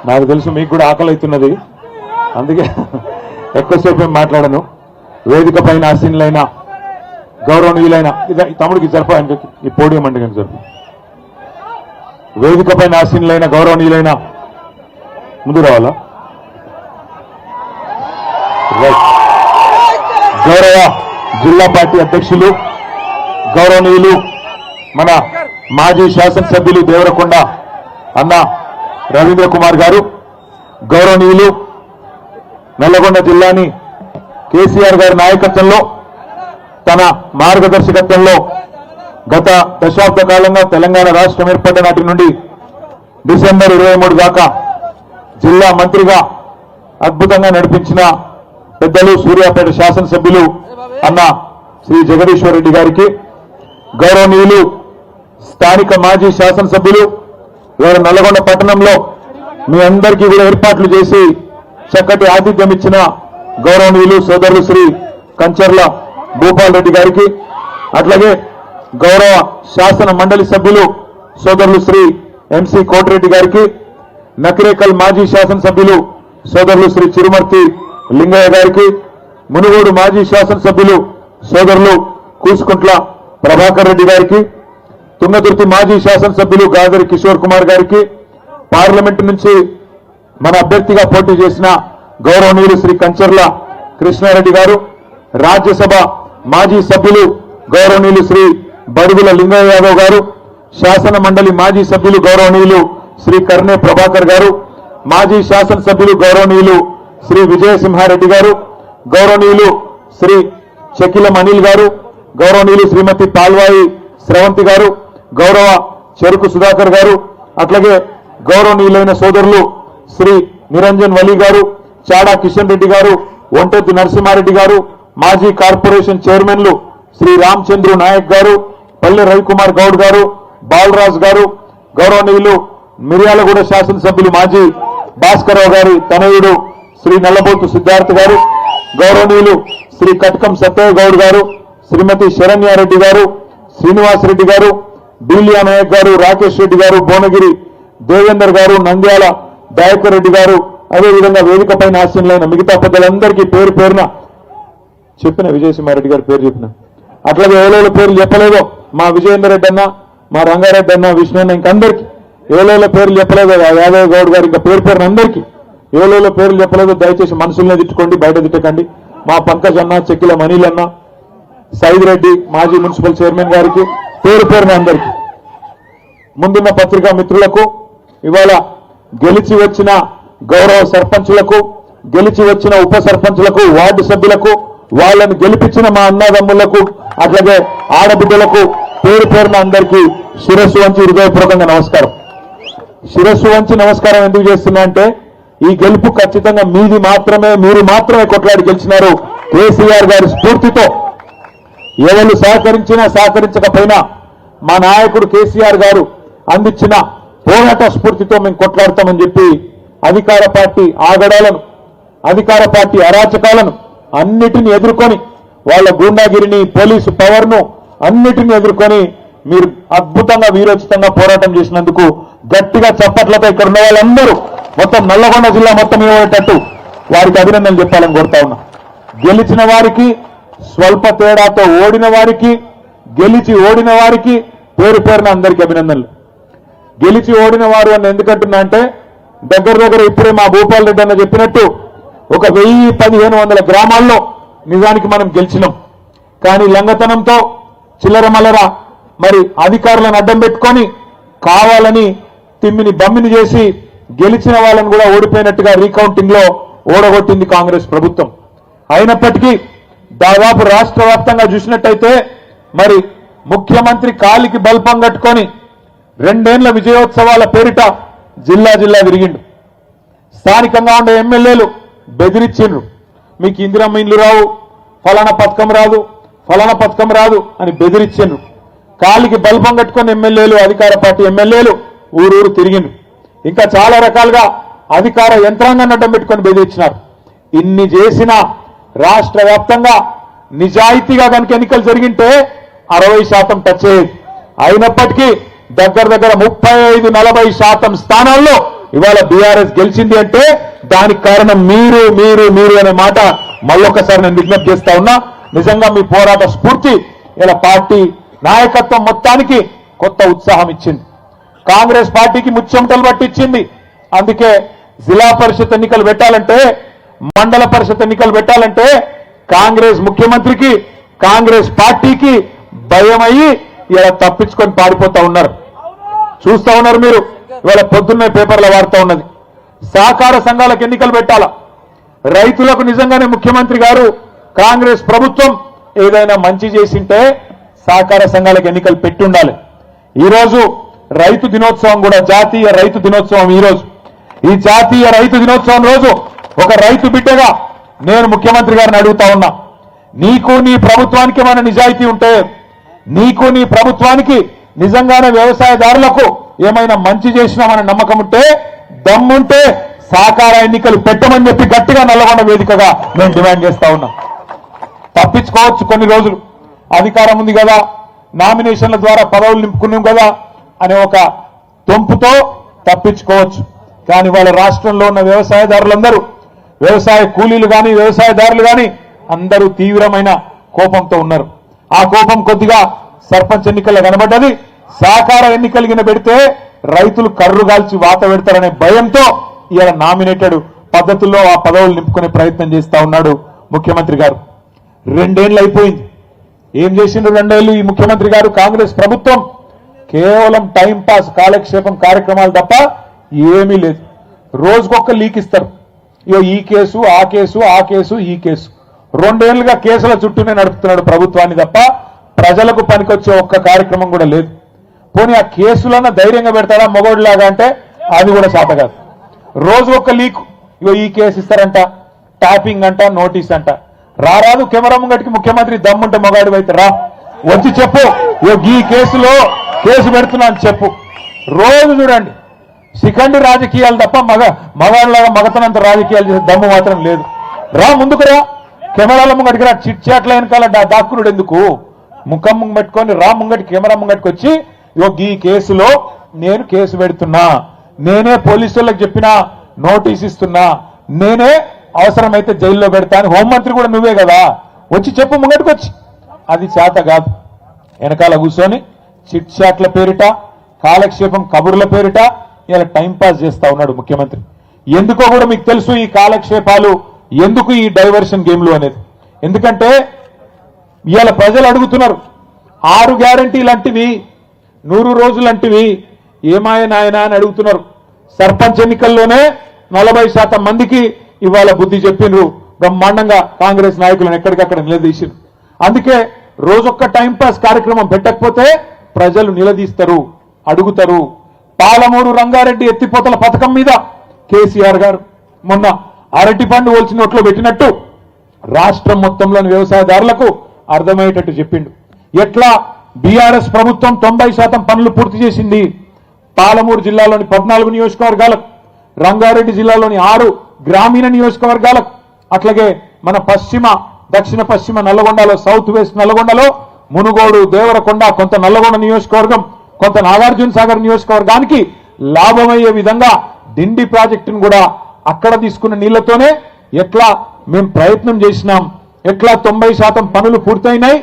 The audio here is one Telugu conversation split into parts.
నాకు తెలుసు మీకు కూడా ఆకలి అవుతున్నది, అందుకే ఎక్కువసేపు మాట్లాడను. వేదిక పైన ఆసీనులైన గౌరవనీయులైన తమ్ముడికి జరప ఈ పోడియం అంటే జరుపు. వేదిక పైన ఆసీనులైన గౌరవనీయులైన ముందు రావాలా? గౌరవ జిల్లా పార్టీ అధ్యక్షులు గౌరవనీయులు మన మాజీ శాసనసభ్యులు దేవరకొండ అన్న రవీంద్ర కుమార్ గారు, గౌరవనీయులు నల్లగొండ జిల్లాని కేసీఆర్ గారి నాయకత్వంలో తన మార్గదర్శకత్వంలో గత దశాబ్ద కాలంగా తెలంగాణ రాష్ట్రం ఏర్పడ్డ నాటి నుండి డిసెంబర్ 23 దాకా జిల్లా మంత్రిగా అద్భుతంగా నడిపించిన పెద్దలు సూర్యాపేట శాసనసభ్యులు అన్న శ్రీ జగదీశ్వర్ రెడ్డి గారికి, గౌరవనీయులు స్థానిక మాజీ శాసనసభ్యులు వారు నల్లగొండ పట్టణంలో మీ అందరికీ కూడా ఏర్పాట్లు చేసి చక్కటి ఆతిథ్యం ఇచ్చిన గౌరవనీయులు సోదరులు శ్రీ కంచర్ల భూపాల్ రెడ్డి గారికి, అట్లాగే గౌరవ శాసన మండలి సభ్యులు సోదరులు శ్రీ ఎంసీ కోటిరెడ్డి గారికి, నకిరేకల్ మాజీ శాసనసభ్యులు సోదరులు శ్రీ చిరుమర్తి లింగయ్య గారికి, మునుగోడు మాజీ శాసనసభ్యులు సోదరులు కూసుకుంట్ల ప్రభాకర్ రెడ్డి గారికి, తుంగతుర్తి మాజీ శాసనసభ్యులు గాదరి కిషోర్ కుమార్ గారికి, పార్లమెంటు నుంచి మన అభ్యర్థిగా పోటీ చేసిన గౌరవనీయులు శ్రీ కంచర్ల కృష్ణారెడ్డి గారు, రాజ్యసభ మాజీ సభ్యులు గౌరవనీయులు శ్రీ బడుగుల లింగయ్య యాదవ్ గారు, శాసన మండలి మాజీ సభ్యులు గౌరవనీయులు శ్రీ కర్ణే ప్రభాకర్ గారు, మాజీ శాసనసభ్యులు గౌరవనీయులు శ్రీ విజయసింహారెడ్డి గారు, గౌరవనీయులు శ్రీ చకిలం అనిల్ గారు, గౌరవనీయులు శ్రీమతి పాల్వాయి స్రవంతి గారు, గౌరవ చెరుకు సుధాకర్ గారు, అట్లాగే గౌరవనీయులైన సోదరులు శ్రీ నిరంజన్ వలీ గారు, చాడా కిషన్ రెడ్డి గారు, ఒంటెత్తి నరసింహారెడ్డి గారు, మాజీ కార్పొరేషన్ చైర్మన్లు శ్రీ రామచంద్రు నాయక్ గారు, పల్లె రవికుమార్ గౌడ్ గారు, బాలరాజ్ గారు, గౌరవనీయులు మిర్యాలగూడ శాసనసభ్యులు మాజీ భాస్కరరావు గారి తనయుడు శ్రీ నల్లబోతు సిద్ధార్థ్ గారు, గౌరవనీయులు శ్రీ కట్కం సత్యయ్య గౌడ్ గారు, శ్రీమతి శరణ్యారెడ్డి గారు, శ్రీనివాస్ రెడ్డి గారు, బీలియా నాయక్ గారు, రాకేష్ రెడ్డి గారు, భువనగిరి దేవేందర్ గారు, నంద్యాల దయాకర్ రెడ్డి గారు, అదేవిధంగా వేదిక పైన ఆశీనులైన మిగతా పెద్దలందరికీ పేరు పేరున చెప్పిన, విజయసింహారెడ్డి గారి పేరు చెప్పిన, అట్లాగే ఏలోల పేర్లు చెప్పలేదో మా విజయేందర్ రెడ్డి అన్న, మా రంగారెడ్డి అన్న, విష్ణు అన్న, ఇంకందరికీ ఏలోల పేర్లు చెప్పలేదో యాదవ్ గౌడ్ గారు, ఇంకా పేరు పేరున అందరికీ ఏలోల పేర్లు చెప్పలేదో దయచేసి మనసుల్నే తిట్టుకోండి, బయట తిట్టకండి. మా పంకజ్ అన్న, చెక్కిల మనీల్ అన్న, సైద్ రెడ్డి మాజీ మున్సిపల్ చైర్మన్ గారికి పేరు పేరున అందరికీ, ముందున్న పత్రికా మిత్రులకు, ఇవాళ గెలిచి వచ్చిన గౌరవ సర్పంచులకు, గెలిచి వచ్చిన ఉప సర్పంచులకు, వార్డు సభ్యులకు, వాళ్ళని గెలిపించిన మా అన్నదమ్ములకు, అట్లాగే ఆడబిడ్డలకు పేరు పేరున అందరికీ శిరస్సు వంచి హృదయపూర్వకంగా నమస్కారం. శిరస్సు వంచి నమస్కారం ఎందుకు చేస్తున్నా అంటే ఈ గెలుపు ఖచ్చితంగా మీది మాత్రమే, మీరు మాత్రమే కొట్లాడి గెలిచినారు. కేసీఆర్ గారి స్ఫూర్తితో ఎవరు సహకరించినా సహకరించకపోయినా మా నాయకుడు కేసీఆర్ గారు అందించిన పోరాట స్ఫూర్తితో మేము కొట్లాడతామని చెప్పి అధికార పార్టీ ఆగడాలను, అధికార పార్టీ అరాచకాలను అన్నిటిని ఎదుర్కొని, వాళ్ళ గూండాగిరిని, పోలీసు పవర్ను అన్నిటిని ఎదుర్కొని మీరు అద్భుతంగా వీరోచితంగా పోరాటం చేసినందుకు గట్టిగా చప్పట్లతో ఇక్కడ ఉన్న వాళ్ళందరూ మొత్తం నల్లగొండ జిల్లా మొత్తం ఇవ్వటట్టు వారికి అభినందనలు చెప్పాలని కోరుతా ఉన్నా. గెలిచిన వారికి, స్వల్ప తేడాతో ఓడిన వారికి, గెలిచి ఓడిన వారికి పేరు పేరున అందరికీ అభినందనలు. గెలిచి ఓడిన వారు అని ఎందుకంటున్నా అంటే దగ్గర ఇప్పుడే మా భూపాల్ రెడ్డి అన్న చెప్పినట్టు ఒక 1000-1500 గ్రామాల్లో నిజానికి మనం గెలిచినాం. కానీ లంగతనంతో చిల్లర మల్లర మరి అధికారులను అడ్డం పెట్టుకొని కావాలని తిమ్మిని బమ్మిని చేసి గెలిచిన వాళ్ళని కూడా ఓడిపోయినట్టుగా రీకౌంటింగ్ లో ఓడగొట్టింది కాంగ్రెస్ ప్రభుత్వం. అయినప్పటికీ దాదాపు రాష్ట్ర వ్యాప్తంగా చూసినట్టయితే మరి ముఖ్యమంత్రి కాలికి బల్పం కట్టుకొని 2 ఏళ్ల విజయోత్సవాల పేరిట జిల్లా జిల్లా తిరిగిండు. స్థానికంగా ఉండే ఎమ్మెల్యేలు బెదిరించిండ్రు, మీకు ఇందిరమ్మ ఇండ్లు రావు, ఫలానా పథకం రాదు, ఫలానా పథకం రాదు అని బెదిరించిండ్రు. కాలికి బల్పం కట్టుకొని ఎమ్మెల్యేలు, అధికార పార్టీ ఎమ్మెల్యేలు ఊరూరు తిరిగిండ్రు. ఇంకా చాలా రకాలుగా అధికార యంత్రాంగాన్ని అడ్డం పెట్టుకొని బెదిరించినారు. ఇన్ని చేసినా రాష్ట్ర వ్యాప్తంగా నిజాయితీగా కనుక ఎన్నికలు జరిగింటే 60% టచ్ అయ్యేది. అయినప్పటికీ దగ్గర 35-40% స్థానాల్లో ఇవాళ బీఆర్ఎస్ గెలిచింది అంటే దానికి కారణం మీరు మీరు మీరు అనే మాట మళ్ళొకసారి నేను విజ్ఞప్తి చేస్తా ఉన్నా. నిజంగా మీ పోరాట స్ఫూర్తి ఇలా పార్టీ నాయకత్వం మొత్తానికి కొత్త ఉత్సాహం ఇచ్చింది. కాంగ్రెస్ పార్టీకి ముచ్చెమటలు పట్టించింది. అందుకే జిల్లా పరిషత్ ఎన్నికలు పెట్టాలంటే, మండల పరిషత్ ఎన్నికలు పెట్టాలంటే కాంగ్రెస్ ముఖ్యమంత్రికి, కాంగ్రెస్ పార్టీకి భయమయ్యి ఇలా తప్పించుకొని పారిపోతా ఉన్నారు. చూస్తా ఉన్నారు మీరు. ఇవాళ పొద్దున్నే పేపర్లో వార్తా ఉన్నది, సహకార సంఘాలకు ఎన్నికలు పెట్టాలా. రైతులకు నిజంగానే ముఖ్యమంత్రి గారు, కాంగ్రెస్ ప్రభుత్వం ఏదైనా మంచి చేసింటే సహకార సంఘాలకు ఎన్నికలు పెట్టి ఉండాలి. ఈరోజు రైతు దినోత్సవం కూడా, జాతీయ రైతు దినోత్సవం ఈరోజు. ఈ జాతీయ రైతు దినోత్సవం రోజు ఒక రైతు బిడ్డగా నేను ముఖ్యమంత్రి గారిని అడుగుతా ఉన్నా, నీకు నీ ప్రభుత్వానికి మన నిజాయితీ ఉంటే, నీకు నీ ప్రభుత్వానికి నిజంగానే వ్యవసాయదారులకు ఏమైనా మంచి చేసినామనే నమ్మకం ఉంటే, దమ్ముంటే సహకార ఎన్నికలు పెట్టమని చెప్పి గట్టిగా నల్లగొండ వేదికగా నేను డిమాండ్ చేస్తా ఉన్నా. తప్పించుకోవచ్చు కొన్ని రోజులు, అధికారం ఉంది కదా, నామినేషన్ల ద్వారా పదవులు నింపుకున్నాం కదా అనే ఒక తొంపుతో తప్పించుకోవచ్చు. కానీ వాళ్ళ రాష్ట్రంలో ఉన్న వ్యవసాయదారులందరూ, వ్యవసాయ కూలీలు కానీ వ్యవసాయదారులు కానీ అందరూ తీవ్రమైన కోపంతో ఉన్నారు. ఆ కోపం కొద్దిగా సర్పంచ్ ఎన్నికల్లో కనబడ్డది. సహకార ఎన్నికలు గిన పెడితే రైతులు కర్రుగాల్చి వాత పెడతారనే భయంతో ఇవాళ నామినేటెడ్ పద్ధతుల్లో ఆ పదవులు నింపుకునే ప్రయత్నం చేస్తా ఉన్నాడు ముఖ్యమంత్రి గారు. 2 ఏళ్ళు అయిపోయింది. ఏం చేసిండ్రు 2 ఏళ్ళు ఈ ముఖ్యమంత్రి గారు? కాంగ్రెస్ ప్రభుత్వం కేవలం టైం పాస్, కాలక్షేపం కార్యక్రమాలు తప్ప ఏమీ లేదు. రోజుకొక లీక్ ఇస్తారు. ఇగో ఈ కేసు, ఆ కేసు, ఆ కేసు, ఈ కేసు. 2 ఏళ్లుగా కేసుల చుట్టూనే నడుపుతున్నాడు ప్రభుత్వాన్ని తప్ప ప్రజలకు పనికొచ్చే ఒక్క కార్యక్రమం కూడా లేదు. పోనీ ఆ కేసులన్న ధైర్యంగా పెడతాడా మొగోడిలాగా అంటే అది కూడా శాత కాదు. రోజు ఒక్క లీక్. ఇగో ఈ కేసు ఇస్తారంట, ట్యాపింగ్ అంట, నోటీస్ అంట. రారాదు కెమెరా ముంగటికి ముఖ్యమంత్రి దమ్ముంటే మొగాడు అయితే రా, వచ్చి చెప్పు, ఈ కేసులో కేసు పెడుతున్నా అని చెప్పు. రోజు చూడండి, శిఖండి రాజకీయాలు తప్ప మగాళ్ళలాగా మగతనంత రాజకీయాలు చేసే దమ్ము మాత్రం లేదు. రా, ముందుకు రా, కెమెరాల ముంగటికి రా. చిట్ చాట్ల వెనకాల దాక్కునుడు ఎందుకు? ముఖం ముంగ పెట్టుకొని రా, ముంగటి కెమెరా ముంగటికి వచ్చి ఈ కేసులో నేను కేసు పెడుతున్నా, నేనే పోలీసులకు చెప్పినా, నోటీస్ ఇస్తున్నా, నేనే అవసరమైతే జైల్లో పెడతా అని హోంమంత్రి కూడా నువ్వే కదా, వచ్చి చెప్పు ముంగటికి వచ్చి. అది చేత కాదు. వెనకాల కూర్చొని చిట్ చాట్ల పేరిట, కాలక్షేపం కబుర్ల పేరిట ఇలా టైంపాస్ చేస్తా ఉన్నాడు ముఖ్యమంత్రి. ఎందుకో కూడా మీకు తెలుసు ఈ కాలక్షేపాలు, ఎందుకు ఈ డైవర్షన్ గేమ్లు అనేది. ఎందుకంటే ఇవాళ ప్రజలు అడుగుతున్నారు, 6 గ్యారంటీలు అంటివి, 100 రోజులు అంటివి ఏమాయ నాయనా అని అడుగుతున్నారు. సర్పంచ్ ఎన్నికల్లోనే 40% మందికి ఇవాళ బుద్ధి చెప్పిండ్రు బ్రహ్మాండంగా. కాంగ్రెస్ నాయకులను ఎక్కడికక్కడ నిలదీసిండ్రు. అందుకే రోజొక్క టైంపాస్ కార్యక్రమం పెట్టకపోతే ప్రజలు నిలదీస్తారు, అడుగుతారు. పాలమూరు రంగారెడ్డి ఎత్తిపోతల పథకం మీద కేసీఆర్ గారు మొన్న అరటి పండు ఓల్చిన నోట్లో పెట్టినట్టు రాష్ట్రం మొత్తంలోని వ్యవసాయదారులకు అర్థమయ్యేటట్టు చెప్పిండు. ఎట్లా బీఆర్ఎస్ ప్రభుత్వం 90% పనులు పూర్తి చేసింది. పాలమూరు జిల్లాలోని 14 నియోజకవర్గాలకు, రంగారెడ్డి జిల్లాలోని 6 గ్రామీణ నియోజకవర్గాలకు, అట్లాగే మన దక్షిణ పశ్చిమ నల్లగొండలో, సౌత్ వెస్ట్ నల్లగొండలో మునుగోడు, దేవరకొండ, కొంత నల్లగొండ నియోజకవర్గం, కొంత నాగార్జున సాగర్ నియోజకవర్గానికి లాభమయ్యే విధంగా డిండి ప్రాజెక్టును కూడా అక్కడ తీసుకున్న నీళ్లతోనే ఎట్లా మేము ప్రయత్నం చేసినాం, ఎట్లా 90% పనులు పూర్తయినాయి,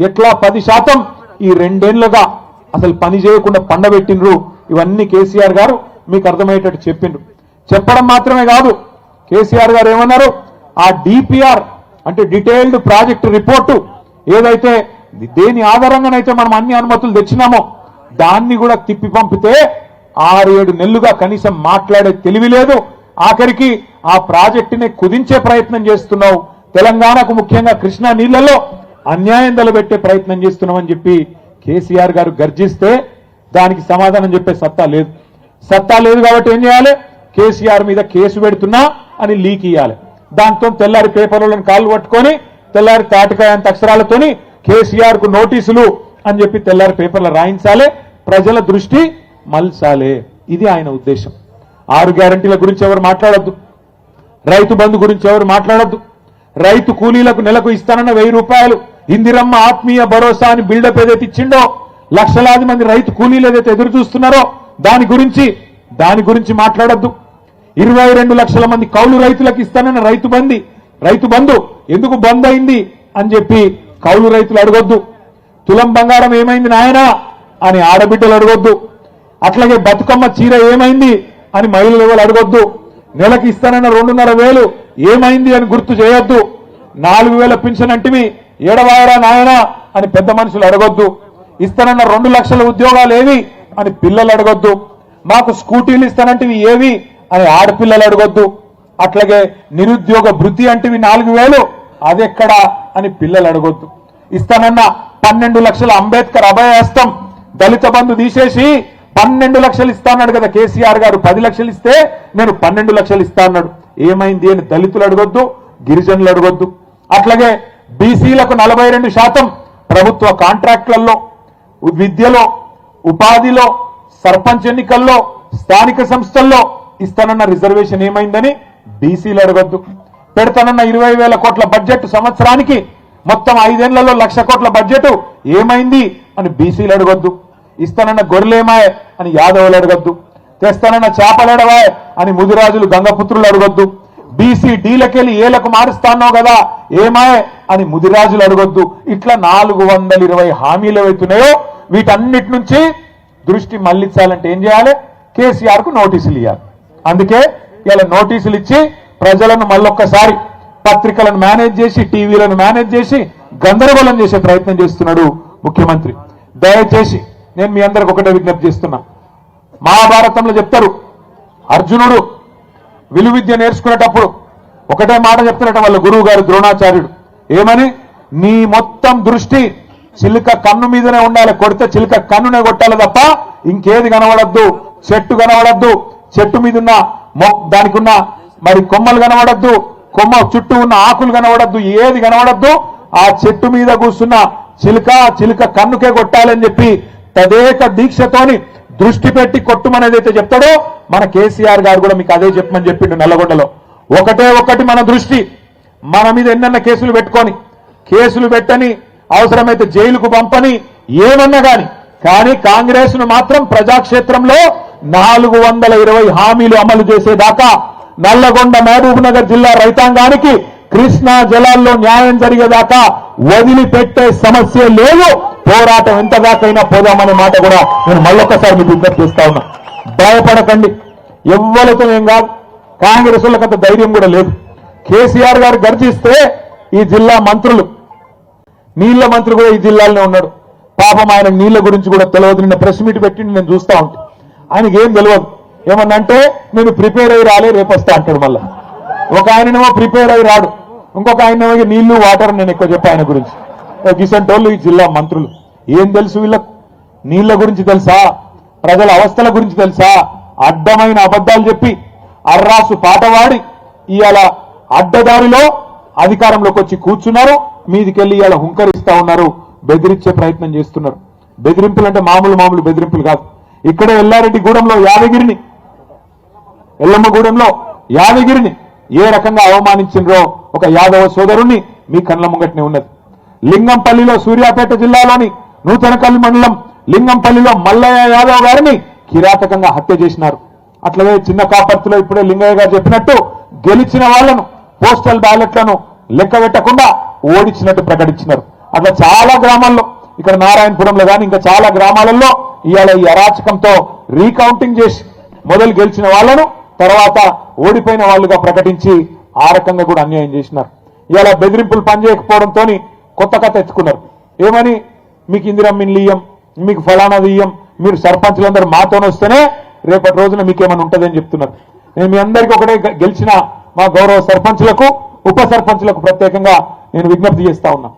ఎట్లా 10% ఈ 2 ఏళ్లుగా అసలు పని చేయకుండా పండబెట్టిండ్రు. ఇవన్నీ కేసీఆర్ గారు మీకు అర్థమయ్యేటట్టు చెప్పిండ్రు. చెప్పడం మాత్రమే కాదు, కేసీఆర్ గారు ఏమన్నారు, ఆ డిపిఆర్ అంటే డీటెయిల్డ్ ప్రాజెక్ట్ రిపోర్టు ఏదైతే దేని ఆధారంగానైతే మనం అన్ని అనుమతులు తెచ్చినామో దాన్ని కూడా తిప్పి పంపితే 6-7 నెలలుగా కనీసం మాట్లాడే తెలివి లేదు. ఆఖరికి ఆ ప్రాజెక్టుని కుదించే ప్రయత్నం చేస్తున్నావు, తెలంగాణకు ముఖ్యంగా కృష్ణా నీళ్లలో అన్యాయం తలబెట్టే ప్రయత్నం చేస్తున్నామని చెప్పి కేసీఆర్ గారు గర్జిస్తే దానికి సమాధానం చెప్పే సత్తా లేదు. సత్తా లేదు కాబట్టి ఏం చేయాలి? కేసీఆర్ మీద కేసు పెడుతున్నా అని లీక్ ఇవ్వాలి. దాంతో తెల్లారి పేపర్లను కాళ్ళు పట్టుకొని తెల్లారి తాటికాయ అంత అక్షరాలతోని కేసీఆర్ కు నోటీసులు అని చెప్పి తెల్లారి పేపర్లు రాయించాలి, ప్రజల దృష్టి మల్చాలే. ఇది ఆయన ఉద్దేశం. 6 గ్యారంటీల గురించి ఎవరు మాట్లాడొద్దు, రైతు బంధు గురించి ఎవరు మాట్లాడొద్దు, రైతు కూలీలకు నెలకు ఇస్తానన్న 1000 రూపాయలు, ఇందిరమ్మ ఆత్మీయ భరోసా అని బిల్డప్ ఏదైతే ఇచ్చిండో, లక్షలాది మంది రైతు కూలీలు ఏదైతే ఎదురు చూస్తున్నారో దాని గురించి మాట్లాడొద్దు. 22 లక్షల మంది కౌలు రైతులకు ఇస్తానన్న రైతు బంధు ఎందుకు బంద్ అయింది అని చెప్పి కౌలు రైతులు అడగొద్దు. తులం బంగారం ఏమైంది నాయనా అని ఆడబిడ్డలు అడగొద్దు. అట్లాగే బతుకమ్మ చీర ఏమైంది అని మహిళలు ఎవరు అడగొద్దు. నెలకి ఇస్తానన్న 2,500 ఏమైంది అని గుర్తు చేయొద్దు. 4,000 పింఛన్ అంటివి ఏడవాయరా నాయనా అని పెద్ద మనుషులు అడగొద్దు. ఇస్తానన్న 2 లక్షల ఉద్యోగాలు ఏవి అని పిల్లలు అడగొద్దు. మాకు స్కూటీలు ఇస్తానంటివి ఏవి అని ఆడపిల్లలు అడగొద్దు. అట్లాగే నిరుద్యోగ భృతి అంటివి 4,000 అదెక్కడా అని పిల్లలు అడగొద్దు. ఇస్తానన్న 12 లక్షల అంబేద్కర్ అభయహస్తం దళిత బంధు తీసేసి 12 లక్షలు ఇస్తా అన్నాడు కదా కేసీఆర్ గారు. 10 లక్షలు ఇస్తే నేను 12 లక్షలు ఇస్తా అన్నాడు. ఏమైంది అని దళితులు అడగొద్దు, గిరిజనులు అడగొద్దు. అట్లాగే బీసీలకు 42% ప్రభుత్వ కాంట్రాక్టులలో, విద్యలో, ఉపాధిలో, సర్పంచ్ ఎన్నికల్లో, స్థానిక సంస్థల్లో ఇస్తానన్న రిజర్వేషన్ ఏమైందని బీసీలు అడగొద్దు. పెడతానన్న 20,000 కోట్ల బడ్జెట్ సంవత్సరానికి మొత్తం 5 ఏళ్లలో 1,00,000 కోట్ల బడ్జెట్ ఏమైంది అని బీసీలు అడగొద్దు. ఇస్తానన్న గొర్రెలేమాయ్ అని యాదవులు అడగొద్దు. తెస్తానన్న చేపలేడవాయ్ అని ముదిరాజులు గంగపుత్రులు అడగొద్దు. బీసీ డీలకెళ్ళి ఏలకు మారుస్తాన్నావు కదా ఏమాయ్ అని ముదిరాజులు అడగొద్దు. ఇట్లా 420 హామీలు ఏవైతున్నాయో వీటన్నిటి నుంచి దృష్టి మళ్లించాలంటే ఏం చేయాలి? కేసీఆర్ కు నోటీసులు ఇవ్వాలి. అందుకే ఇలా నోటీసులు ఇచ్చి ప్రజలను మళ్ళొక్కసారి పత్రికలను మేనేజ్ చేసి, టీవీలను మేనేజ్ చేసి గందరగోళం చేసే ప్రయత్నం చేస్తున్నాడు ముఖ్యమంత్రి. దయచేసి నేను మీ అందరికి ఒకటే విజ్ఞప్తి చేస్తున్నా. మహాభారతంలో చెప్తారు, అర్జునుడు విలువిద్య నేర్చుకునేటప్పుడు ఒకటే మాట చెప్తున్నట్టు వాళ్ళ గురువు గారు ద్రోణాచార్యుడు ఏమని, నీ మొత్తం దృష్టి చిలుక కన్ను మీదనే ఉండాలి. కొడితే చిలుక కన్నునే కొట్టాలి తప్ప ఇంకేది కనబడద్దు. చెట్టు కనబడద్దు, చెట్టు మీద ఉన్న దానికి ఉన్న మరి కొమ్మలు కనబడద్దు, కొమ్మ చుట్టూ ఉన్న ఆకులు కనబడద్దు, ఏది కనబడద్దు. ఆ చెట్టు మీద కూర్చున్న చిలుక కన్నుకే కొట్టాలని చెప్పి తదేక దీక్షతోని దృష్టి పెట్టి కొట్టుమనేదైతే చెప్తాడో మన కేసీఆర్ గారు కూడా మీకు అదే చెప్పమని చెప్పిండు నల్లగొండలో. ఒకటి మన దృష్టి మన మీద ఎన్నెన్న కేసులు పెట్టుకొని, కేసులు పెట్టని, అవసరమైతే జైలుకు పంపని, ఏమన్నా కానీ కాంగ్రెస్ ను మాత్రం ప్రజాక్షేత్రంలో 420 హామీలు అమలు చేసేదాకా, నల్లగొండ మహబూబ్ నగర్ జిల్లా రైతాంగానికి కృష్ణా జలాల్లో న్యాయం జరిగేదాకా వదిలిపెట్టే సమస్య లేదు. పోరాటం ఎంతదాకైనా పోదామనే మాట కూడా నేను మళ్ళొక్కసారి మీకు విజ్ఞప్తి చేస్తా ఉన్నా. భయపడకండి, ఎవ్వరితో ఏం కాదు. కాంగ్రెస్ వాళ్ళకంత ధైర్యం కూడా లేదు. కేసీఆర్ గారు గర్జిస్తే ఈ జిల్లా మంత్రులు, నీళ్ల మంత్రి కూడా ఈ జిల్లాలోనే ఉన్నాడు. పాపం ఆయన నీళ్ల గురించి కూడా తెలియదు. నిన్న ప్రెస్ మీట్ పెట్టి నేను చూస్తా ఉంటా. ఆయనకి ఏం తెలియదు. ఏమన్నంటే నేను ప్రిపేర్ అయ్యి రాలే, రేపు వస్తా అంటాడు. మళ్ళా ఒక ఆయనేమో ప్రిపేర్ అయ్యి రాడు, ఇంకొక ఆయనేమో నీళ్లు వాటర్ నేను ఎక్కువ చెప్పా ఆయన గురించి. గిసంటోళ్ళు ఈ జిల్లా మంత్రులు ఏం తెలుసు వీళ్ళకు? నీళ్ల గురించి తెలుసా? ప్రజల అవస్థల గురించి తెలుసా? అడ్డమైన అబద్ధాలు చెప్పి అర్రాసు పాటవాడి ఇవాళ అడ్డదారిలో అధికారంలోకి వచ్చి కూర్చున్నారు. మీదికెళ్ళి ఇవాళ హుంకరిస్తా ఉన్నారు, బెదిరించే ప్రయత్నం చేస్తున్నారు. బెదిరింపులు అంటే మామూలు బెదిరింపులు కాదు. ఇక్కడే ఎల్లారెడ్డిగూడెంలో ఎల్లమ్మగూడెంలో యాదగిరిని ఏ రకంగా అవమానించినరో ఒక యాదవ సోదరుణ్ణి మీ కళ్ళ ముంగట్నే ఉన్నది. లింగంపల్లిలో, సూర్యాపేట జిల్లాలోని నూతనకల్లి మండలం లింగంపల్లిలో మల్లయ్య యాదవ్ గారిని కిరాతకంగా హత్య చేసినారు. అట్లాగే చిన్న కాపర్తిలో ఇప్పుడే లింగయ్య గారు చెప్పినట్టు గెలిచిన వాళ్లను పోస్టల్ బ్యాలెట్లను లెక్క పెట్టకుండా ఓడించినట్టు ప్రకటించినారు. అట్లా చాలా గ్రామాల్లో, ఇక్కడ నారాయణపురంలో కానీ ఇంకా చాలా గ్రామాలలో ఇవాళ ఈ అరాచకంతో రీకౌంటింగ్ చేసి మొదలు గెలిచిన వాళ్లను తర్వాత ఓడిపోయిన వాళ్ళుగా ప్రకటించి ఆ రకంగా కూడా అన్యాయం చేసినారు. ఇవాళ బెదిరింపులు పనిచేయకపోవడంతో కొత్త కథ ఎత్తుకున్నారు. ఏమని, మీకు ఇందిరమ్మిన్లు ఇయ్యం, మీకు ఫలానాది ఇయ్యం, మీరు సర్పంచులందరూ మాతోనే వస్తేనే రేపటి రోజున మీకేమైనా ఉంటుందని చెప్తున్నారు. నేను మీ అందరికీ ఒకటే గెలిచిన మా గౌరవ సర్పంచులకు, ఉప సర్పంచులకు ప్రత్యేకంగా నేను విజ్ఞప్తి చేస్తా ఉన్నా.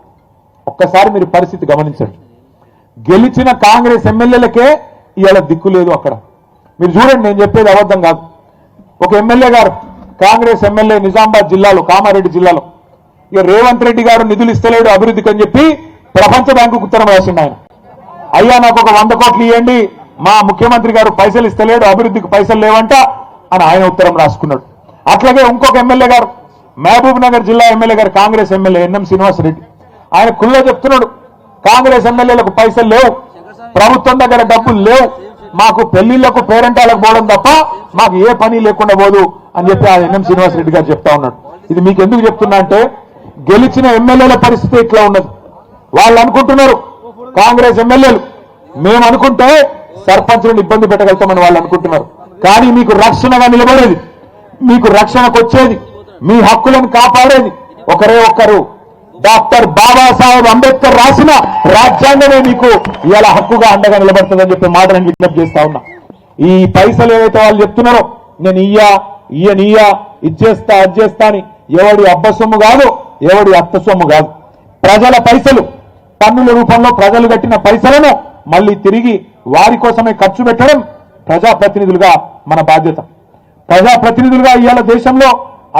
ఒక్కసారి మీరు పరిస్థితి గమనించండి. గెలిచిన కాంగ్రెస్ ఎమ్మెల్యేలకే ఇవాళ దిక్కు లేదు అక్కడ. మీరు చూడండి, నేను చెప్పేది అబద్ధం కాదు. ఒక ఎమ్మెల్యే గారు, కాంగ్రెస్ ఎమ్మెల్యే నిజామాబాద్ జిల్లాలో, కామారెడ్డి జిల్లాలో, ఇక రేవంత్ రెడ్డి గారు నిధులు ఇస్తలేడు అభివృద్ధికి అని చెప్పి ప్రపంచ బ్యాంకుకు ఉత్తరం రాసిండు ఆయన. అయ్యా నాకు ఒక 100 కోట్లు ఇవ్వండి, మా ముఖ్యమంత్రి గారు పైసలు ఇస్తలేడు, అభివృద్ధికి పైసలు లేవంట అని ఆయన ఉత్తరం రాసుకున్నాడు. అట్లాగే ఇంకొక ఎమ్మెల్యే గారు, మహబూబ్ నగర్ జిల్లా ఎమ్మెల్యే గారు, కాంగ్రెస్ ఎమ్మెల్యే ఎన్ఎం శ్రీనివాసరెడ్డి, ఆయన కుళ్ళ చెప్తున్నాడు, కాంగ్రెస్ ఎమ్మెల్యేలకు పైసలు లేవు, ప్రభుత్వం దగ్గర డబ్బులు లేవు, మాకు పెళ్లిళ్లకు పేరెంటాలకు పోవడం తప్ప మాకు ఏ పని లేకుండా పోదు అని చెప్పి ఆ ఎన్ఎం శ్రీనివాసరెడ్డి గారు చెప్తా ఉన్నాడు. ఇది మీకు ఎందుకు చెప్తున్నా అంటే గెలిచిన ఎమ్మెల్యేల పరిస్థితి ఇట్లా ఉన్నది. వాళ్ళు అనుకుంటున్నారు కాంగ్రెస్ ఎమ్మెల్యేలు మేము అనుకుంటే సర్పంచులను ఇబ్బంది పెట్టగలుగుతామని వాళ్ళు అనుకుంటున్నారు. కానీ మీకు రక్షణగా నిలబడేది, మీకు రక్షణకు వచ్చేది, మీ హక్కులను కాపాడేది ఒకరే ఒక్కరు, డాక్టర్ బాబాసాహెబ్ అంబేద్కర్ రాసిన రాజ్యాంగమే మీకు ఇవాళ హక్కుగా అండగా నిలబడుతుందని చెప్పి మాట నేను విజ్ఞప్తి చేస్తా ఉన్నా. ఈ పైసలు ఏవైతే వాళ్ళు చెప్తున్నారో నేను ఈయనీయా ఇచ్చేస్తా అజ్జేస్తా అని ఎవడి అబ్బ సొమ్ము కాదు, ఎవడి అత్త సొమ్ము కాదు. ప్రజల పైసలు పన్నుల రూపంలో ప్రజలు కట్టిన పైసలను మళ్ళీ తిరిగి వారి కోసమే ఖర్చు పెట్టడం ప్రజాప్రతినిధులుగా మన బాధ్యత. ప్రజాప్రతినిధులుగా ఇవాళ దేశంలో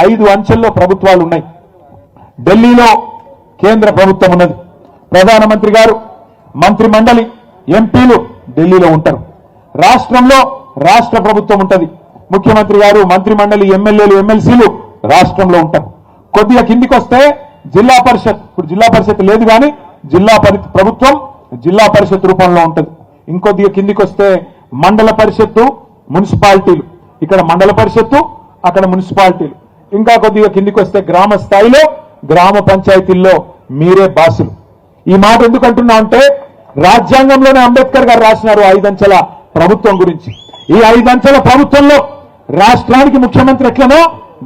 5 అంచెల్లో ప్రభుత్వాలు ఉన్నాయి. ఢిల్లీలో కేంద్ర ప్రభుత్వం ఉన్నది, ప్రధానమంత్రి గారు, మంత్రి మండలి, ఎంపీలు ఢిల్లీలో ఉంటారు. రాష్ట్రంలో రాష్ట్ర ప్రభుత్వం ఉంటుంది, ముఖ్యమంత్రి గారు, మంత్రి మండలి, ఎమ్మెల్యేలు, ఎమ్మెల్సీలు రాష్ట్రంలో ఉంటారు. కొద్దిగా కిందికి వస్తే జిల్లా పరిషత్, ఇప్పుడు జిల్లా పరిషత్ లేదు కానీ జిల్లా ప్రభుత్వం జిల్లా పరిషత్ రూపంలో ఉంటుంది. ఇంకొద్దిగా కిందికి వస్తే మండల పరిషత్తు, మున్సిపాలిటీలు, ఇక్కడ మండల పరిషత్తు, అక్కడ మున్సిపాలిటీలు. ఇంకా కొద్దిగా కిందికి వస్తే గ్రామ స్థాయిలో గ్రామ పంచాయతీల్లో మీరే బాసులు. ఈ మాట ఎందుకు అంటున్నా అంటే రాజ్యాంగంలోనే అంబేద్కర్ గారు రాసినారు 5 అంచెల ప్రభుత్వం గురించి. ఈ 5 అంచెల ప్రభుత్వంలో రాష్ట్రానికి ముఖ్యమంత్రి ఎట్లనో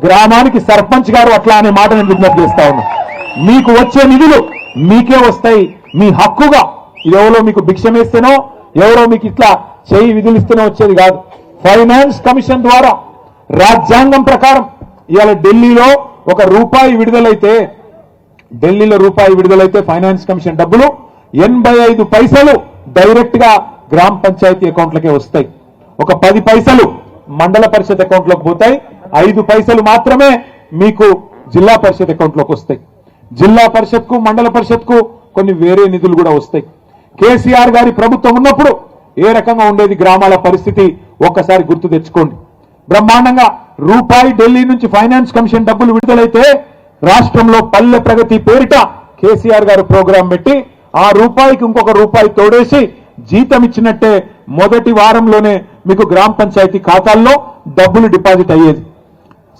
గ్రామానికి సర్పంచ్ గారు అట్లా అనే మాట నేను విజ్ఞప్తి చేస్తా ఉన్నా. మీకు వచ్చే నిధులు మీకే వస్తాయి, మీ హక్కుగా. ఎవరో మీకు భిక్షం వేస్తేనో, ఎవరో మీకు ఇట్లా చేయి విధులిస్తేనో వచ్చేది కాదు. ఫైనాన్స్ కమిషన్ ద్వారా రాజ్యాంగం ప్రకారం ఇవాళ ఢిల్లీలో రూపాయి విడుదలైతే ఫైనాన్స్ కమిషన్ డబ్బులు 85 పైసలు డైరెక్ట్ గా గ్రామ పంచాయతీ అకౌంట్లకే వస్తాయి. 10 పైసలు మండల పరిషత్ అకౌంట్లోకి పోతాయి, 5 పైసలు మాత్రమే మీకు జిల్లా పరిషత్ అకౌంట్లోకి వస్తాయి. జిల్లా పరిషత్కు, మండల పరిషత్కు కొన్ని వేరే నిధులు కూడా వస్తాయి. కేసీఆర్ గారి ప్రభుత్వం ఉన్నప్పుడు ఏ రకంగా ఉండేది గ్రామాల పరిస్థితి ఒక్కసారి గుర్తు తెచ్చుకోండి. బ్రహ్మాండంగా రూపాయి ఢిల్లీ నుంచి ఫైనాన్స్ కమిషన్ డబ్బులు విడుదలైతే రాష్ట్రంలో పల్లె ప్రగతి పేరిట కేసీఆర్ గారు ప్రోగ్రాం పెట్టి ఆ రూపాయికి ఇంకొక రూపాయి తోడేసి జీతం ఇచ్చినట్టే మొదటి వారంలోనే మీకు గ్రామ పంచాయతీ ఖాతాల్లో డబ్బులు డిపాజిట్ అయ్యేది.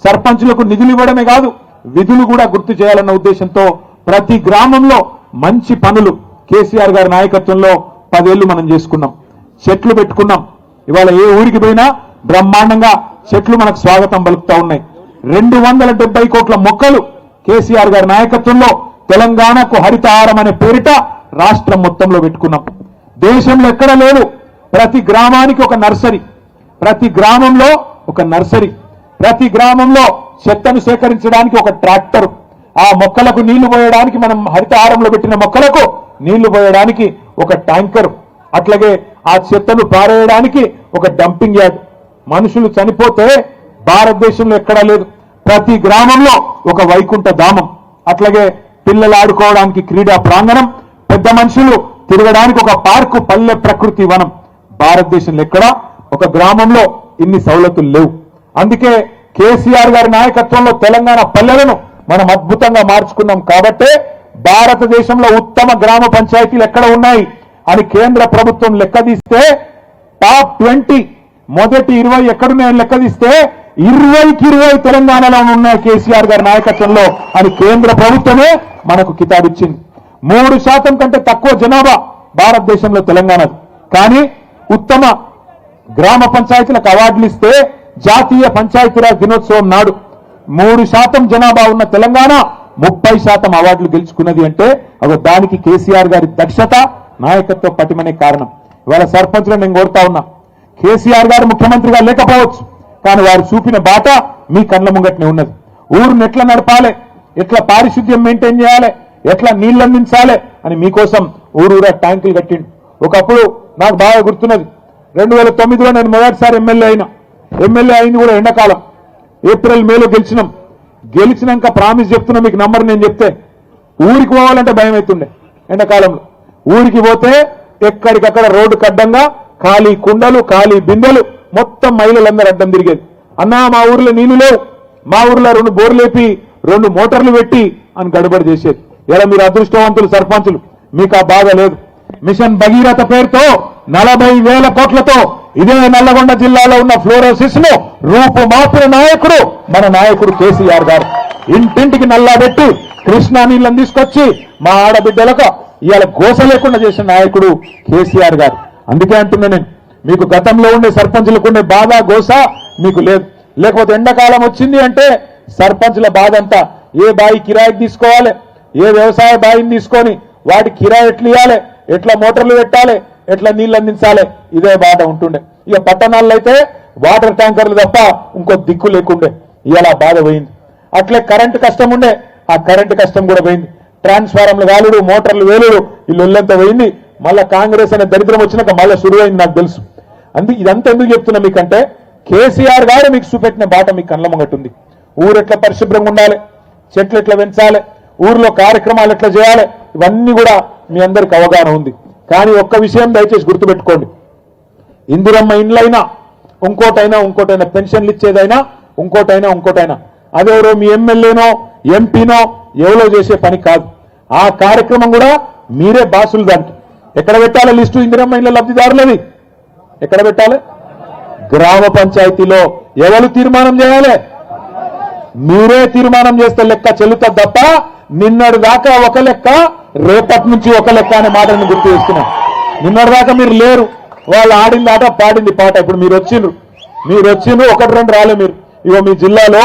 సర్పంచులకు నిధులు ఇవ్వడమే కాదు, విధులు కూడా గుర్తు చేయాలన్న ఉద్దేశంతో ప్రతి గ్రామంలో మంచి పనులు కేసీఆర్ గారి నాయకత్వంలో 10 ఏళ్లు మనం చేసుకున్నాం. చెట్లు పెట్టుకున్నాం. ఇవాళ ఏ ఊరికి పోయినా బ్రహ్మాండంగా చెట్లు మనకు స్వాగతం పలుకుతా ఉన్నాయి. 270 కోట్ల మొక్కలు కేసీఆర్ గారి నాయకత్వంలో తెలంగాణకు హరితహారం అనే పేరిట రాష్ట్రం మొత్తంలో పెట్టుకున్నాం. దేశంలో ఎక్కడ లేదు. ప్రతి గ్రామానికి ఒక నర్సరీ, ప్రతి గ్రామంలో ఒక నర్సరీ, ప్రతి గ్రామంలో చెత్తను సేకరించడానికి ఒక ట్రాక్టర్, ఆ మొక్కలకు నీళ్లు పోయడానికి మనం హరితహారంలో పెట్టిన మొక్కలకు నీళ్లు పోయడానికి ఒక ట్యాంకర్, అట్లాగే ఆ చెత్తను పారేయడానికి ఒక డంపింగ్ యార్డ్. మనుషులు చనిపోతే భారతదేశంలో ఎక్కడా లేదు. ప్రతి గ్రామంలో ఒక వైకుంఠ ధామం, అట్లాగే పిల్లలు ఆడుకోవడానికి క్రీడా ప్రాంగణం, పెద్ద మనుషులు తిరగడానికి ఒక పార్కు, పల్లె ప్రకృతి వనం. భారతదేశంలో ఎక్కడా ఒక గ్రామంలో ఇన్ని సౌలతులు లేవు. అందుకే కేసీఆర్ గారి నాయకత్వంలో తెలంగాణ పల్లెలను మనం అద్భుతంగా మార్చుకున్నాం. కాబట్టే భారతదేశంలో ఉత్తమ గ్రామ పంచాయతీలు ఎక్కడ ఉన్నాయి అని కేంద్ర ప్రభుత్వం లెక్కదీస్తే టాప్ 20 మొదటి 20 ఎక్కడున్నాయని లెక్కదీస్తే 20కి 20 తెలంగాణలో ఉన్నాయి కేసీఆర్ గారి నాయకత్వంలో అని కేంద్ర ప్రభుత్వమే మనకు కితాబిచ్చింది. 3% కంటే తక్కువ జనాభా భారతదేశంలో తెలంగాణది. కానీ ఉత్తమ గ్రామ పంచాయతీలకు అవార్డులు ఇస్తే జాతీయ పంచాయతీరాజ్ దినోత్సవం నాడు 3% జనాభా ఉన్న తెలంగాణ 30% అవార్డులు గెలుచుకున్నది అంటే దానికి కేసీఆర్ గారి దక్షత, నాయకత్వ పటిమనే కారణం. ఇవాళ సర్పంచ్లను నేను కోరుతా ఉన్నా, కేసీఆర్ గారు ముఖ్యమంత్రిగా లేకపోవచ్చు, కానీ వారు చూపిన బాట మీ కళ్ళ ముంగట్నే ఉన్నది. ఊరును ఎట్లా నడపాలి, ఎట్లా పారిశుద్ధ్యం మెయింటైన్ చేయాలి, ఎట్లా నీళ్లు అందించాలి అని మీకోసం ఊరూరా ట్యాంకులు కట్టిండు. ఒకప్పుడు నాకు బాగా గుర్తున్నది, 2009లో నేను మొదటిసారి ఎమ్మెల్యే అయింది కూడా ఎండాకాలం, ఏప్రిల్ మేలో గెలిచినాం. గెలిచినాక ప్రామిస్ చెప్తున్నా, మీకు నంబర్ నేను చెప్తే ఊరికి పోవాలంటే భయం అవుతుండే. ఎండాకాలంలో ఊరికి పోతే ఎక్కడికక్కడ రోడ్డు అడ్డంగా ఖాళీ కుండలు, ఖాళీ బిందెలు, మొత్తం మహిళలందరూ అడ్డం తిరిగేది. అన్నా మా ఊర్లో నీళ్లు లేవు, మా ఊర్లో 2 బోర్లు లేపి 2 మోటార్లు పెట్టి అని గడబడి చేసేది. ఇలా మీరు అదృష్టవంతులు సర్పంచులు, మీకు ఆ బాధ లేదు. మిషన్ భగీరథ పేరుతో 40,000 కోట్లతో ఇదే నల్లగొండ జిల్లాలో ఉన్న ఫ్లోరోసిస్ ను రూపుమాపిన నాయకుడు మన నాయకుడు కేసీఆర్ గారు. ఇంటింటికి నల్లాబెట్టి కృష్ణా నీళ్ళని తీసుకొచ్చి మా ఆడబిడ్డలకు ఇవాళ గోస లేకుండా చేసిన నాయకుడు కేసీఆర్ గారు. అందుకే అంటున్నా నేను, మీకు గతంలో ఉండే సర్పంచులకు ఉండే బాధ గోస మీకు లేదు. లేకపోతే ఎండాకాలం వచ్చింది అంటే సర్పంచుల బాధ అంతా ఏ బాయి కిరాయికి తీసుకోవాలి, ఏ వ్యవసాయ బాయిని తీసుకొని వాటి కిరాయి ఎట్లు ఇవ్వాలి, ఎట్లా మోటార్లు పెట్టాలి, ఎట్లా నీళ్ళు అందించాలి, ఇదే బాధ ఉంటుండే. ఇక పట్టణాల్లో అయితే వాటర్ ట్యాంకర్లు తప్ప ఇంకో దిక్కు లేకుండే. ఇవాళ బాధ పోయింది. అట్లే కరెంటు కష్టం ఉండే, ఆ కరెంటు కష్టం కూడా పోయింది. ట్రాన్స్ఫారంలు కాలుడు, మోటార్లు వేలుడు, వీళ్ళు ఒళ్ళంతా పోయింది. మళ్ళా కాంగ్రెస్ అనే దరిద్రం వచ్చినాక మళ్ళీ సురువైంది నాకు తెలుసు. ఇదంతా ఎందుకు చెప్తున్నా మీకంటే కేసీఆర్ గారు మీకు చూపెట్టిన బాట మీకు కళ్ళ ముంగట్టుంది. ఊరు ఎట్లా పరిశుభ్రంగా ఉండాలి, చెట్లు ఎట్లా పెంచాలి, ఊర్లో కార్యక్రమాలు ఎట్లా చేయాలి, ఇవన్నీ కూడా మీ అందరికి అవగాహన ఉంది. కానీ ఒక్క విషయం దయచేసి గుర్తుపెట్టుకోండి, ఇందిరమ్మ ఇండ్లైనా ఇంకోటైనా పెన్షన్లు ఇచ్చేదైనా ఇంకోటైనా అదెవరో మీ ఎమ్మెల్యేనో ఎంపీనో ఎవరో చేసే పని కాదు. ఆ కార్యక్రమం కూడా మీరే బాసులు. దానికి ఎక్కడ పెట్టాలి లిస్టు? ఇందిరమ్మ ఇండ్ల లబ్ధిదారులది ఎక్కడ పెట్టాలి? గ్రామ పంచాయతీలో. ఎవరు తీర్మానం చేయాలి? మీరే తీర్మానం చేస్తే లెక్క చెల్లుతుంది తప్ప నిన్నటి దాకా ఒక లెక్క, రేపటి నుంచి ఒక లెక్క అనే మాటను గుర్తు చేస్తున్నాం. నిన్నటి దాకా మీరు లేరు, వాళ్ళు ఆడింది ఆట పాడింది పాట. ఇప్పుడు మీరు వచ్చిండ్రు 1-2 రాలే మీరు. ఇగో మీ జిల్లాలో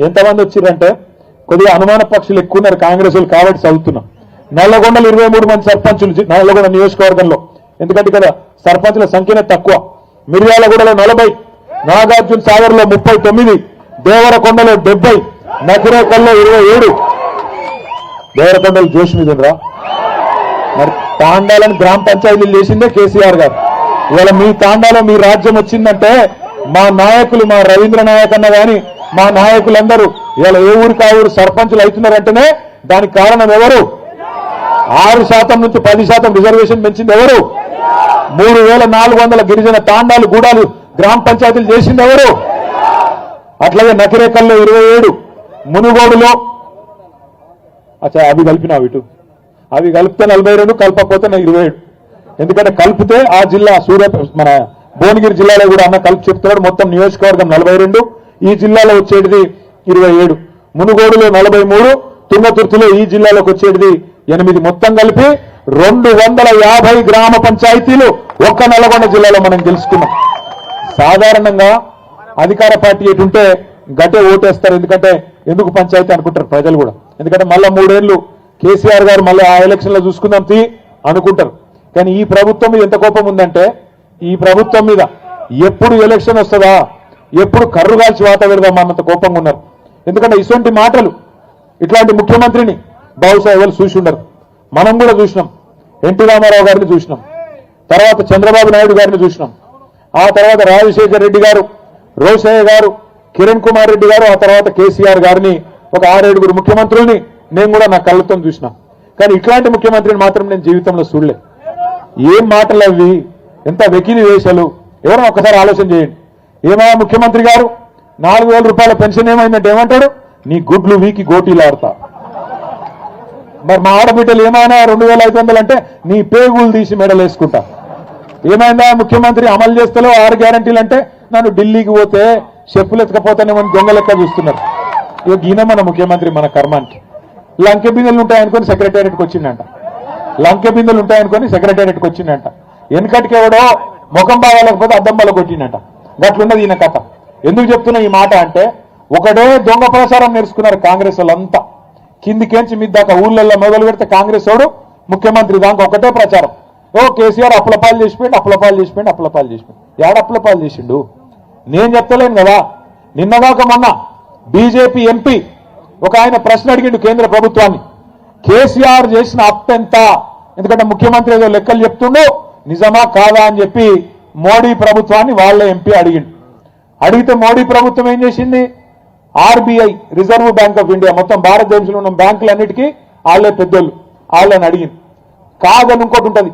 ఎంతమంది వచ్చిరంటే కొద్దిగా అనుమాన పక్షులు ఎక్కువ ఉన్నారు కాంగ్రెస్ వాళ్ళు కాబట్టి చదువుతున్నాం. నల్లగొండలు 23 మంది సర్పంచులు నల్లగొండ నియోజకవర్గంలో. ఎందుకంటే ఇక్కడ సర్పంచుల సంఖ్యనే తక్కువ. మిర్యాలగూడలో 40, నాగార్జున సాగర్ లో 39, దేవరకొండలో 70, నకిరేకల్లో 27. దేవరకొండలు జోష్ మీద రా. మరి తాండాలను గ్రామ పంచాయతీలు చేసిందే కేసీఆర్ గారు. ఇవాళ మీ తాండాలో మీ రాజ్యం వచ్చిందంటే మా నాయకులు, మా రవీంద్ర నాయక్ అన్న గాని మా నాయకులందరూ ఇవాళ ఏ ఊరికి ఆ ఊరు సర్పంచులు అవుతున్నారంటేనే దానికి కారణం ఎవరు? 6% నుంచి 10% రిజర్వేషన్ పెంచింది ఎవరు? 3400 గిరిజన తాండాలు గూడాలు గ్రామ పంచాయతీలు చేసింది ఎవరు? అట్లాగే నకిరేకల్లో 27, మునుగోడులో అవి కలిపినా అవి కలిపితే 42, కలపకపోతే 27. ఎందుకంటే కలిపితే ఆ జిల్లా మన భువనగిరి జిల్లాలో కూడా అన్న కలిపి చెప్తున్నాడు. మొత్తం నియోజకవర్గం 42, ఈ జిల్లాలో వచ్చేటిది 27, మునుగోడులో 43, తుంగతుర్తిలో ఈ జిల్లాలోకి వచ్చేటిది 8. మొత్తం కలిపి 250 గ్రామ పంచాయతీలు ఒక్క నల్లగొండ జిల్లాలో మనం గెలుచుకున్నాం. సాధారణంగా అధికార పార్టీ ఎటుంటే గట్టే ఓటేస్తారు. ఎందుకు పంచాయతీ అనుకుంటారు ప్రజలు కూడా. ఎందుకంటే మళ్ళా 3 ఏళ్లు కేసీఆర్ గారు మళ్ళీ ఆ ఎలక్షన్ లో చూసుకుందాం అనుకుంటారు. కానీ ఈ ప్రభుత్వం మీద ఎంత కోపం ఉందంటే, ఈ ప్రభుత్వం మీద ఎప్పుడు ఎలక్షన్ వస్తుందా, ఎప్పుడు కర్రు కాల్చి వాత పెడదామా అన్నంత కోపంగా ఉన్నారు. ఎందుకంటే ఇటువంటి మాటలు ఇట్లాంటి ముఖ్యమంత్రిని బహుశా ఎవరు చూసి ఉండరు. మనం కూడా చూసినాం. ఎన్టీ రామారావు గారిని చూసినాం, తర్వాత చంద్రబాబు నాయుడు గారిని చూసినాం, ఆ తర్వాత రాజశేఖర్ రెడ్డి గారు, రోషయ్య గారు, కిరణ్ కుమార్ రెడ్డి గారు, ఆ తర్వాత కేసీఆర్ గారిని, ఒక 6-7 ముఖ్యమంత్రుల్ని నేను కూడా నా కళ్ళతో చూసినా. కానీ ఇట్లాంటి ముఖ్యమంత్రిని మాత్రం నేను జీవితంలో చూడలే. ఏం మాటలు అవి, ఎంత వెకిలి వేషాలు. ఎవరైనా ఒక్కసారి ఆలోచన చేయండి. ఏమైనా ముఖ్యమంత్రి గారు 4000 రూపాయల పెన్షన్ ఏమైందంటే ఏమంటాడు? నీ గుడ్లు వీకి గోటీలు ఆడతా. మరి మా ఆడబిడ్డలు ఏమైనా 2500 అంటే నీ పేగులు తీసి మెడలు వేసుకుంటా. ఏమైందా ముఖ్యమంత్రి అమలు చేస్తలో 6 గ్యారంటీలు అంటే నన్ను ఢిల్లీకి పోతే చెప్పులు ఎత్తుకపోతానేమని దొంగ లెక్క చూస్తున్నారు. ఇక ఈయన మన ముఖ్యమంత్రి మన కర్మానికి. లంకె బిందెలు ఉంటాయనుకొని సెక్రటేరియట్కి వచ్చిందంట. వెనకటికి ఎవడో ముఖం బాగాలేకపోతే అద్దం బల కొట్టిందంట. గట్లున్నది ఈయన కథ. ఎందుకు చెప్తున్నా ఈ మాట అంటే, ఒకటే దొంగ ప్రచారం నేర్చుకున్నారు కాంగ్రెస్ వాళ్ళంతా. కిందికేంచి మీ దాకా ఊళ్ళల్లో మొదలు పెడితే కాంగ్రెస్ వాడు ముఖ్యమంత్రి దాకా ఒకటే ప్రచారం. కేసీఆర్ అప్పులపాలు చేసిపోయింది. ఏడ అప్పులపాలు చేసిండు నేను చెప్తలేను కదా. నిన్నగాక మొన్న బీజేపీ ఎంపీ ఒక ఆయన ప్రశ్న అడిగిండు కేంద్ర ప్రభుత్వాన్ని, కేసీఆర్ చేసిన అప్పెంత? ఎందుకంటే ముఖ్యమంత్రి ఏదో లెక్కలు చెప్తుండు, నిజమా కాదా అని చెప్పి మోడీ ప్రభుత్వాన్ని వాళ్ళ ఎంపీ అడిగితే మోడీ ప్రభుత్వం ఏం చేసింది? RBI, reserve bank of India, మొత్తం భారతదేశంలో ఉన్న బ్యాంకులన్నిటికీ వాళ్ళే పెద్దోళ్ళు, వాళ్ళని అడిగింది. కాదని ఇంకోటి ఉంటుంది,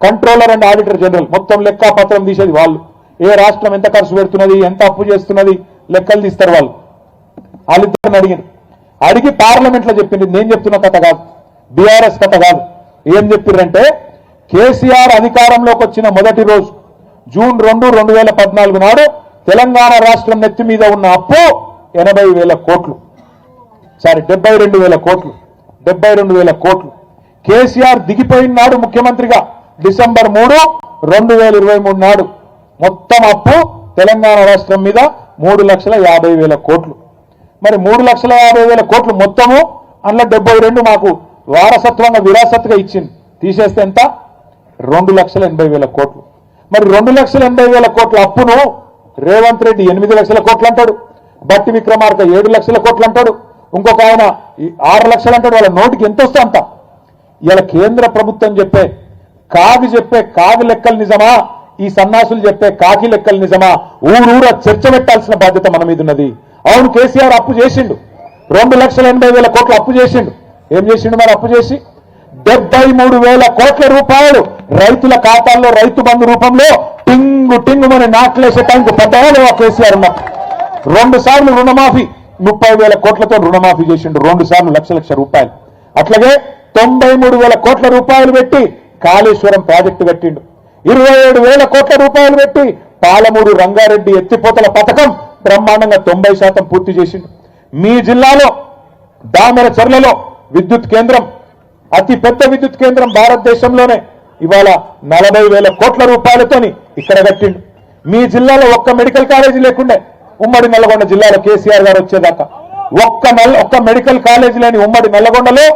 కంట్రోలర్ అండ్ ఆడిటర్ జనరల్, మొత్తం లెక్కాపత్రం తీసేది వాళ్ళు. ఏ రాష్ట్రం ఎంత ఖర్చు పెడుతున్నది, ఎంత అప్పు చేస్తున్నది లెక్కలు తీస్తారు వాళ్ళు. వాళ్ళిద్దరిని అడిగి పార్లమెంట్లో చెప్పింది. నేను చెప్తున్న కథ కాదు, బీఆర్ఎస్ కథ కాదు. ఏం చెప్పారంటే, కేసీఆర్ అధికారంలోకి వచ్చిన మొదటి రోజు జూన్ 2, 2014 నాడు తెలంగాణ రాష్ట్రం నెత్తి మీద ఉన్న అప్పు 80,000 కోట్లు. సారీ 72,000 కోట్లు. 72,000 కోట్లు. కేసీఆర్ దిగిపోయిన నాడు ముఖ్యమంత్రిగా డిసెంబర్ 3, 2023 నాడు మొత్తం అప్పు తెలంగాణ రాష్ట్రం మీద 3,50,000 కోట్లు. మరి 3,50,000 కోట్లు మొత్తము అందులో 72 మాకు వారసత్వంగా విరాసత్తుగా ఇచ్చింది. తీసేస్తే ఎంత? 2,80,000 కోట్లు. మరి 2,80,000 కోట్ల అప్పును రేవంత్ రెడ్డి 8 లక్షల కోట్లు అంటాడు, బట్టి విక్రమార్క 7 లక్షల కోట్లు అంటాడు, ఇంకొక ఆయన 6 లక్షలు అంటాడు. వాళ్ళ నోటికి ఎంత వస్తే అంత. ఇలా కేంద్ర ప్రభుత్వం చెప్పే కాగి లెక్కలు నిజమా, ఈ సన్నాసులు చెప్పే కాకి లెక్కలు నిజమా, ఊరూర చర్చ పెట్టాల్సిన బాధ్యత మన మీద ఉన్నది. అవును, కేసీఆర్ అప్పు చేసిండు, 2,80,000 కోట్లు అప్పు చేసిండు. ఏం చేసిండు మరి అప్పు చేసి? 73,000 కోట్ల రూపాయలు రైతుల ఖాతాల్లో రైతు బంధు రూపంలో టింగు మన నాట్లేసే టైంకి పడ్డాడు కేసీఆర్ ఉన్న 2 సార్లు రుణమాఫీ, 30,000 కోట్లతో రుణమాఫీ చేసిండు. 2 సార్లు లక్ష రూపాయలు. అట్లాగే 93,000 కోట్ల రూపాయలు పెట్టి కాళేశ్వరం ప్రాజెక్టు కట్టిండు. 27,000 కోట్ల రూపాయలు పెట్టి పాలమూరు రంగారెడ్డి ఎత్తిపోతల పథకం బ్రహ్మాండంగా 90% పూర్తి చేసిండు. మీ జిల్లాలో దామెరచెర్లలో విద్యుత్ కేంద్రం, అతి పెద్ద విద్యుత్ కేంద్రం భారతదేశంలోనే, ఇవాళ 40,000 కోట్ల రూపాయలతోని ఇక్కడ కట్టిండు. మీ జిల్లాలో ఒక్క మెడికల్ కాలేజీ లేకుండే, ఉమ్మడి నల్లగొండ జిల్లాలో కేసీఆర్ గారు వచ్చేదాకా ఒక్క మెడికల్ కాలేజీ లేని ఉమ్మడి నల్లగొండలో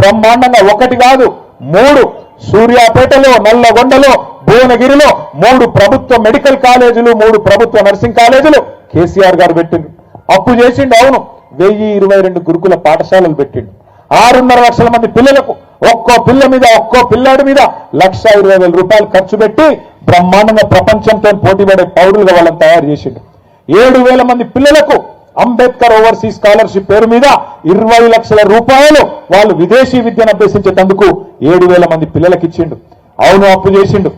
బ్రహ్మాండంగా 1 కాదు 3, సూర్యాపేటలో, నల్లగొండలో, భువనగిరిలో 3 ప్రభుత్వ మెడికల్ కాలేజీలు, 3 ప్రభుత్వ నర్సింగ్ కాలేజీలు కేసీఆర్ గారు పెట్టిండు. అప్పు చేసిండు. అవును, 1022 గురుకుల పాఠశాలలు పెట్టిండు. 6.5 లక్షల మంది పిల్లలకు ఒక్కో పిల్ల మీద ఒక్కో పిల్లాడి మీద 1,20,000 రూపాయలు ఖర్చు పెట్టి బ్రహ్మాండంగా ప్రపంచంతో పోటీపడే పౌరులుగా వాళ్ళని తయారు చేసిండు. 7,000 మంది పిల్లలకు అంబేద్కర్ ఓవర్సీస్ స్కాలర్షిప్ పేరు మీద 20 లక్షల రూపాయలు వాళ్ళు విదేశీ విద్యను అభ్యసించేందుకు 7,000 మంది పిల్లలకు ఇచ్చిండు. అవును, అప్పు చేసిండు.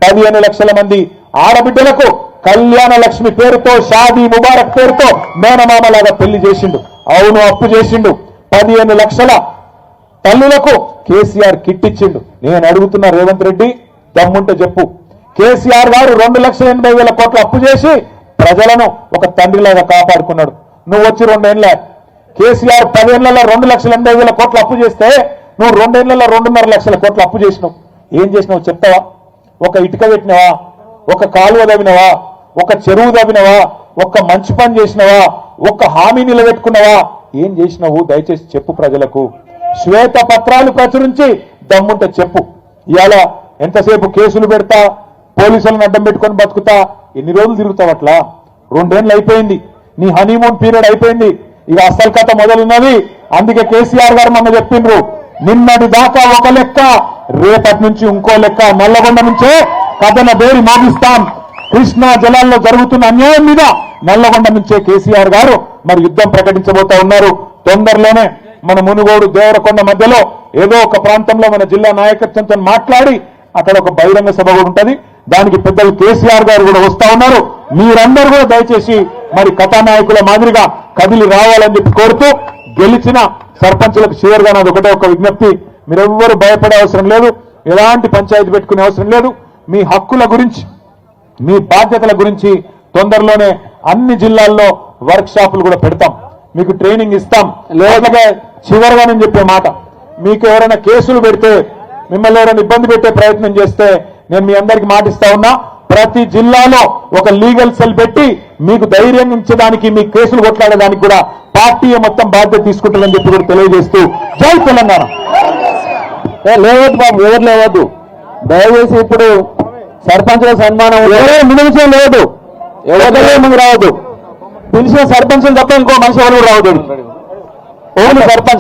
15 లక్షల మంది ఆడబిడ్డలకు కళ్యాణ లక్ష్మి పేరుతో, షాదీ ముబారక్ పేరుతో మేనమామలాగా పెళ్లి చేసిండు. అవును, అప్పు చేసిండు. 15 లక్షల తల్లులకు కేసీఆర్ కిట్ ఇచ్చిండు. నేను అడుగుతున్నా రేవంత్ రెడ్డి, దమ్ముంటే చెప్పు. కేసీఆర్ గారు 2,80,000 కోట్ల అప్పు చేసి ప్రజలను ఒక తండ్రిలాగా కాపాడుకున్నాడు. నువ్వు వచ్చి 2 ఏళ్ళ కేసీఆర్ 10 ఏళ్లలో 2,80,000 కోట్ల అప్పు చేస్తే నువ్వు 2 ఏళ్లలో 2.5 లక్షల కోట్ల అప్పు చేసినావు. ఏం చేసినావు చెప్తావా? ఒక ఇటుక పెట్టినవా? ఒక కాలువ తవ్వినవా? ఒక చెరువు తవ్వినవా? ఒక మంచి పని చేసినవా? ఒక హామీ నిలబెట్టుకున్నావా? ఏం చేసినావు? దయచేసి చెప్పు ప్రజలకు. శ్వేత పత్రాలు ప్రచురించి దమ్ముంటే చెప్పు. ఇవాళ ఎంతసేపు కేసులు పెడతా, పోలీసులను అడ్డం పెట్టుకొని బతుకుతా, ఎన్ని రోజులు తిరుగుతావు అట్లా? 2 ఏళ్ళు అయిపోయింది, నీ హనీమూన్ పీరియడ్ అయిపోయింది, ఇక అసలు కథ మొదలున్నది. అందుకే కేసీఆర్ గారు మొన్న చెప్పిండ్రు, నిన్నటి దాకా ఒక లెక్క, రేపటి నుంచి ఇంకో లెక్క. నల్లగొండ నుంచే కథన బేరి మోగిస్తాం. కృష్ణా జలాల్లో జరుగుతున్న అన్యాయం మీద నల్లగొండ నుంచే కేసీఆర్ గారు మరి యుద్ధం ప్రకటించబోతా ఉన్నారు. తొందరలోనే మన మునుగోడు దేవరకొండ మధ్యలో ఏదో ఒక ప్రాంతంలో మన జిల్లా నాయకత్వంతో మాట్లాడి అక్కడ ఒక బహిరంగ సభ కూడా ఉంటుంది. దానికి పెద్దలు కేసీఆర్ గారు కూడా వస్తా ఉన్నారు. మీరందరూ కూడా దయచేసి మరి కథానాయకుల మాదిరిగా కదిలి రావాలని చెప్పి కోరుతూ, గెలిచిన సర్పంచులకు షేర్గా నాది ఒకటే ఒక విజ్ఞప్తి. మీరెవ్వరూ భయపడే అవసరం లేదు, ఎలాంటి పంచాయతీ పెట్టుకునే అవసరం లేదు. మీ హక్కుల గురించి, మీ బాధ్యతల గురించి తొందరలోనే అన్ని జిల్లాల్లో వర్క్ షాపులు కూడా పెడతాం, మీకు ట్రైనింగ్ ఇస్తాం. లేకపోతే చివరిగా నేను చెప్పే మాట, మీకు ఎవరైనా కేసులు పెడితే, మిమ్మల్ని ఎవరైనా ఇబ్బంది పెట్టే ప్రయత్నం చేస్తే నేను మీ అందరికీ మాటిస్తా ఉన్నా, ప్రతి జిల్లాలో ఒక లీగల్ సెల్ పెట్టి మీకు ధైర్యం ఇచ్చేదానికి, మీ కేసులు కొట్లాడేదానికి కూడా పార్టీ మొత్తం బాధ్యత తీసుకుంటుందని చెప్పి కూడా తెలియజేస్తూ, జై తెలంగాణ. లేవద్దు బాబు, ఎవరు లేవద్దు దయచేసి. ఇప్పుడు సర్పంచుల సన్మానం నిమిషం లేదు, ఎవరు ముందు రావద్దు. పిలిచిన సర్పంచులు తప్ప ఇంకో మనిషి ఎవరు రావద్దు. ఓన్లీ సర్పంచ్.